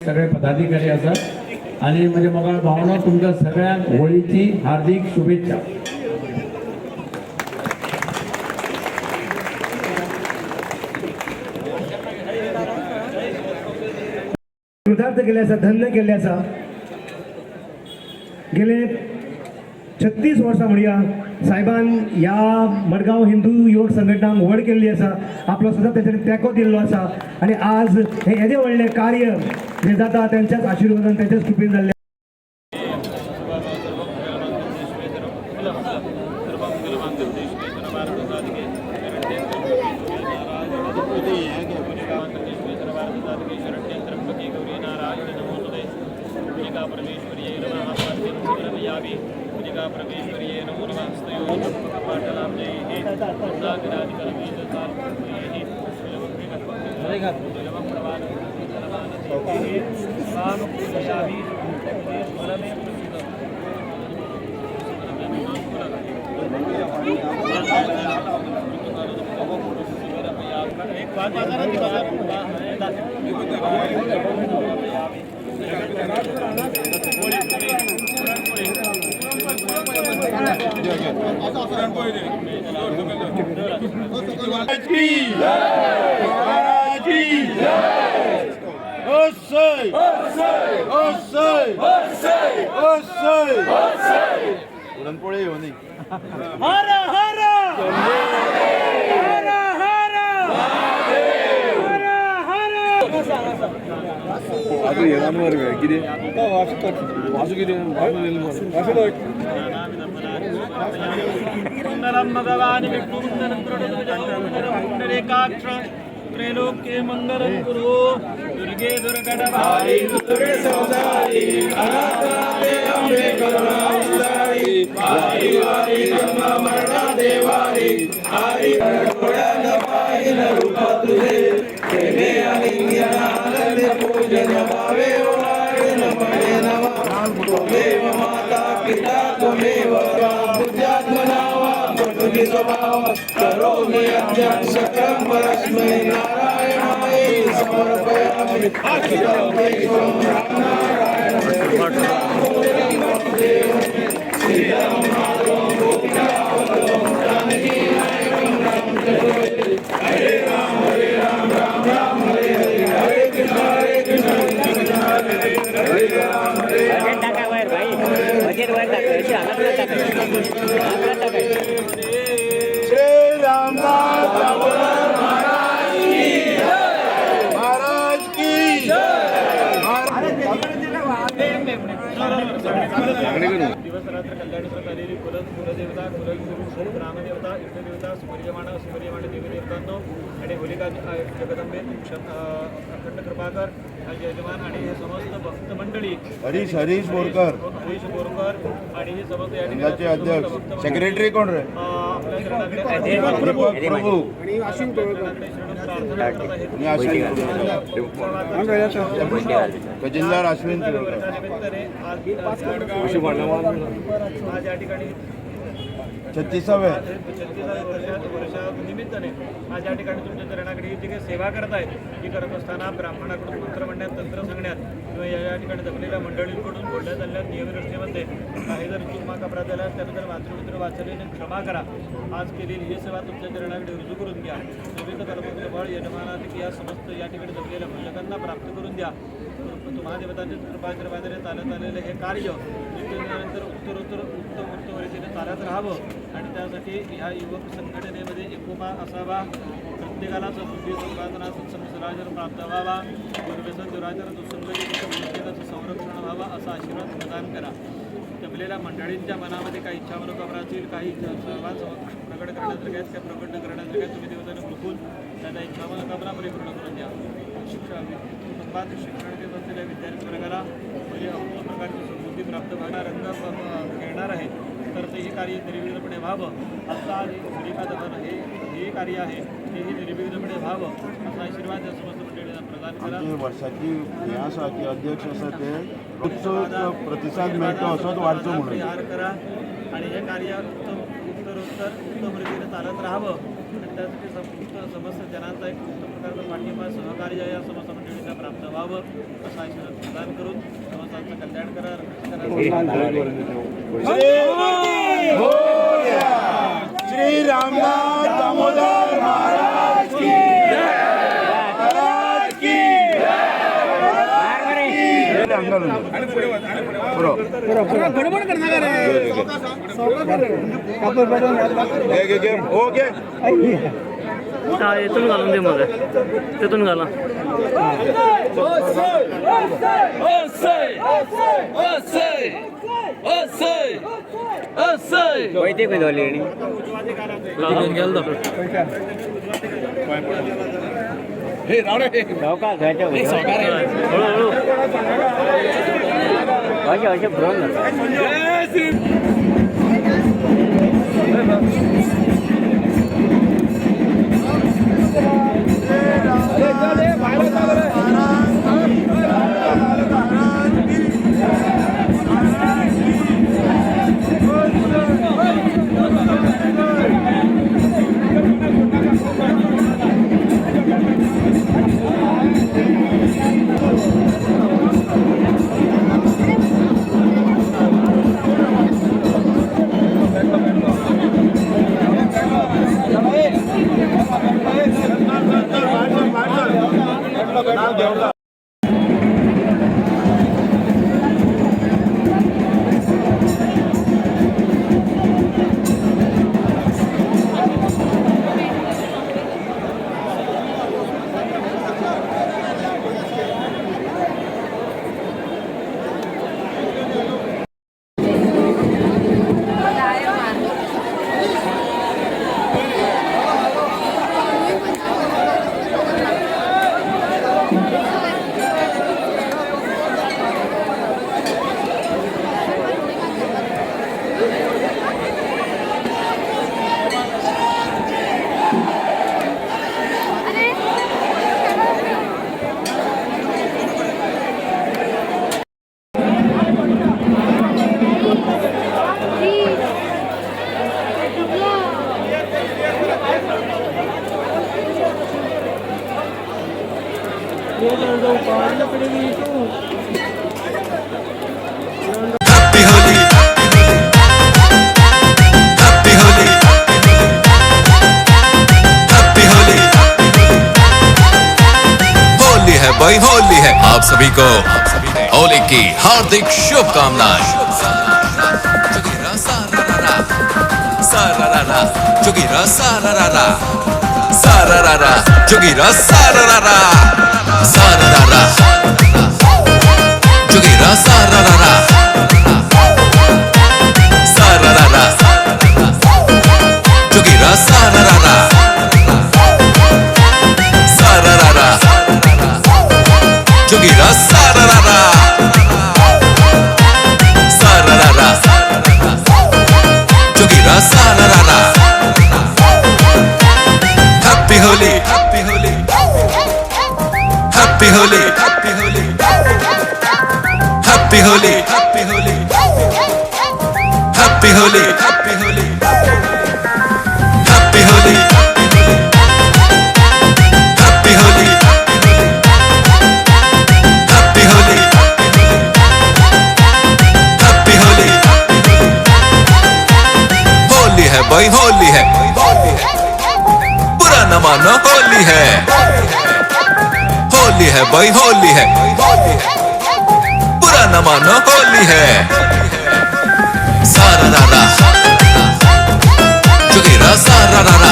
सगळे पदाधिकारी असतात आणि म्हणजे मग भावना तुमच्या सगळ्यांक होळीची हार्दिक शुभेच्छा. कृतार्थ केल्याचा धन्य केल्याचा गेले 36 वर्सां म्हणया साहेबान ह्या मडगांव हिंदू युवक संघटनाक व्हड केल्ली आसा. आपलो सदां तेंच्यांनी तेंको दिल्लो आसा आणि आज हे येदे व्हडलें कार्य जे जाता त्यांच्याच आशिर्वादान त्यांच्याच कृपेन जाल्लें. परमेश्वरी नमो नमः पुरणपोळी येऊ नये. हर हर हर हर आज येणार किती वासू किती मंगलम भगवान विष्णुरेकाक्ष त्रैलोक्ये मंगलम कुरु दुर्गे दुर्गणभारी दुर्गे सौदारी अनाथाते अम्बे करुणावतारी वारी वारी ब्रह्मा मरणा देवारी हरी डोळ्यात पाहिन रूप तुझे प्रेमे अलिंगन आनंद पूजन भावे ओवाळण पडे नवा त्वमेव माता पिता त्वमेव पूज्यात्मनावा पटुकी स्वभाव करोमि यज्ञं सकलं परस्मै नारायणाय समर्पयामि अखिलं वैश्वं रामनारायणं श्रीराम माधवं गोपिकावल्लभं जानकी नायकं रामचन्द्रं हरे राम राम राम हरे हरे हरे कृष्ण कृष्ण हरे हरे राम श्री रामनाथ महाराज की दिवस रात्र कल्याण आलेली कुलदेवता कुलगुरु ग्रामदेवता इष्टदेवता सुपर्यमाण देवी देवतांनो आणि होलिका जगदंबे अखंड कृपाकर यजमान आणि हे समस्त भक्त मंडळी हरीश बोरकर आणि हे समस्त या ठिकाणी अध्यक्ष सेक्रेटरी कोण रे प्रभू खजिनदार अश्विन आज या ठिकाणी 36व्या वर्षानिमित्ताने आज या ठिकाणी तुमच्या चरणाकडे जी काही सेवा करताय ती करत असताना ब्राह्मणाकडून मंत्र म्हणण्यात तंत्र सांगण्यात किंवा या ठिकाणी जमलेल्या मंडळींकडून बोलण्यात आलेल्या नियमनिष्ठेमध्ये काही जर चूक अपराध झाला त्यानंतर वाचन वाचलेने क्षमा करा. आज केलेली ही सेवा तुमच्या चरणाकडे रुजू करून घ्या. विविध कर्मफल फळ यजमानात या समस्त या ठिकाणी जमलेल्या फलकांना प्राप्त करून द्या. महादेवतांच्या कृपाशीर्वादाने चालत आलेलं हे कार्य नंतर उत्तरोत्तर उत्तम रीतीने चालत राहावं आणि त्यासाठी ह्या युवक संघटनेमध्ये एकोपा असावा. प्रत्येकाला समृद्धी संपादना सत्संग प्राप्त व्हावा. दुर्व्यसन दुराचार दुसंगतीचं संरक्षण व्हावं असा आशीर्वाद प्रदान करा. जमलेल्या मंडळींच्या मनामध्ये काही इच्छा मनोकामना असतील, काही सर्वांच प्रकट करण्यासारखे आहेत, त्या प्रकट करण्यासारखे तुम्ही देवताने हुकून त्याचा इच्छा मनोकामना परिपूर्ण करून द्या. शिक्षण कुटुंबात शिक्षण देत असलेल्या विद्यार्थी वर्गाला म्हणजे अपूर्ण प्रकारची समृद्धी प्राप्त व्हायला रंग खेळणार आहे तर तेही कार्य निर्विघ्नपणे व्हावं. आता होलिका दहन हे कार्य आहे तेही निर्विघ्नपणे व्हावं असा आशीर्वाद या समस्त मंडळींना प्रदान करा. वर्षाची हे आसा की अध्यक्ष आसा ते प्रतिसाद मेळटो असोच वाडचो म्हणून तयार करा आणि हे कार्य उत्तरोत्तर उत्तम रीतीने चालत राहावं. त्यासाठी समस्त जनांचा एक उत्तम प्रकारचा पाठिंबा सहकार्य या समस्त मंडळींना प्राप्त व्हावं असा आशीर्वाद प्रदान करून समस्तांचं कल्याण करा श्री रामनाथ दामोदर महाराज की ओके इथून घालून दे मग तिथून घाला वैते कधी ऑलरेडी लागून गेलो का घ्यायच्या हळूहळू असे भ्रम Happy Holi, Happy Holi, Happy Holi, Holy है भाई होली है। आप सभी को होली की हार्दिक शुभकामनाएं। जुगीरा सारारा, सारारा, जुगीरा सारारा, सारारा, जुगीरा सारारा, सारारा, जुगीरा सारारा, सारारा, जुगीरा सारारा, सारारा, जुगीरा सारारा, सारारा, जुगीरा सारारा। Happy Holi, Happy Holi, Happy Holi, Happy Holi, Happy Holi, Happy Holi, Happy Holi, Happy Holi, Happy Holi, Happy Holi, Happy Holi, Happy Holi, Holy है भाई होली है, बुरा न मानो होली है, होली है भाई होली है, बुरा न मानो होली है। सारारा, जुगीरा सारारा,